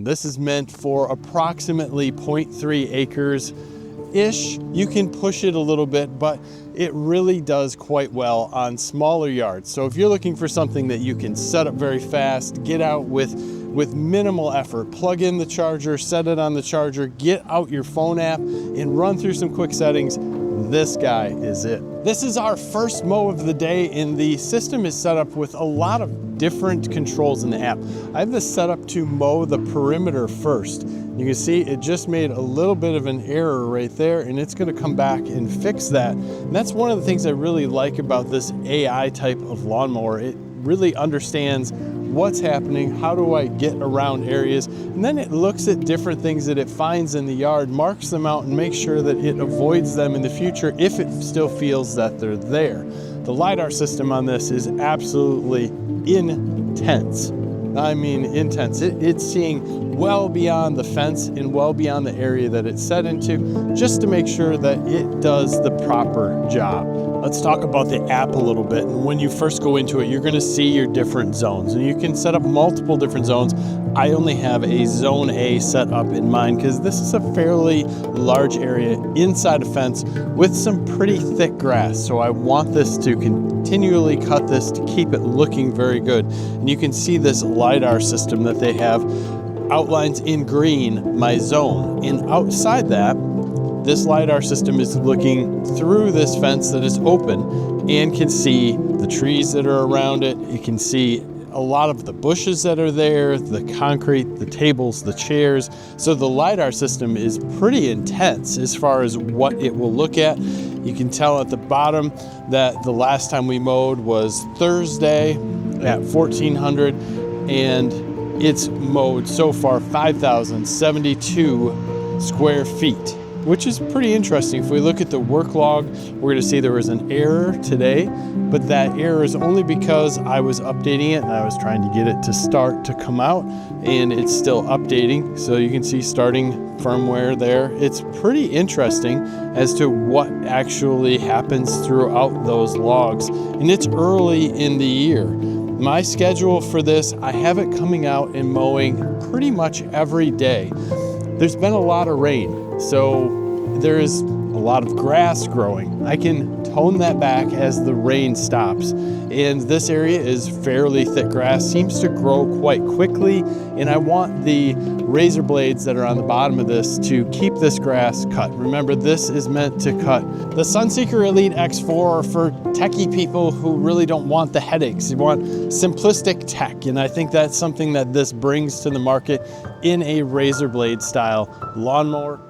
This is meant for approximately 0.3 acres-ish. You can push it a little bit, but it really does quite well on smaller yards. So if you're looking for something that you can set up very fast, get out with minimal effort, plug in the charger, set it on the charger, get out your phone app and run through some quick settings, this guy is it. This is our first mow of the day, and the system is set up with a lot of different controls in the app. I have this set up to mow the perimeter first. You can see it just made a little bit of an error right there, and it's gonna come back and fix that. And that's one of the things I really like about this AI type of lawnmower. It really understands what's happening, how do I get around areas, and then it looks at different things that it finds in the yard, marks them out, and makes sure that it avoids them in the future if it still feels that they're there. The LiDAR system on this is absolutely intense. I mean intense. It's seeing well beyond the fence and well beyond the area that it's set into, just to make sure that it does the proper job. Let's talk about the app a little bit. And when you first go into it, you're going to see your different zones, and you can set up multiple different zones. I only have a zone A set up in mind because this is a fairly large area inside a fence with some pretty thick grass. So I want this to continually cut this to keep it looking very good. And you can see this LiDAR system that they have outlines in green my zone. And outside that, this LiDAR system is looking through this fence that is open and can see the trees that are around it. You can see a lot of the bushes that are there, the concrete, the tables, the chairs. So the LiDAR system is pretty intense as far as what it will look at. You can tell at the bottom that the last time we mowed was Thursday at 1400, and it's mowed so far 5,072 square feet, which is pretty interesting. If we look at the work log, we're gonna see there was an error today, but that error is only because I was updating it and I was trying to get it to start to come out, and it's still updating. So you can see starting firmware there. It's pretty interesting as to what actually happens throughout those logs. And it's early in the year. My schedule for this, I have it coming out and mowing pretty much every day. There's been a lot of rain, so there is a lot of grass growing. I can tone that back as the rain stops. And this area is fairly thick grass, seems to grow quite quickly, and I want the razor blades that are on the bottom of this to keep this grass cut. Remember, this is meant to cut. The Sunseeker Elite X4 are for techie people who really don't want the headaches. You want simplistic tech, and I think that's something that this brings to the market in a razor blade style lawnmower.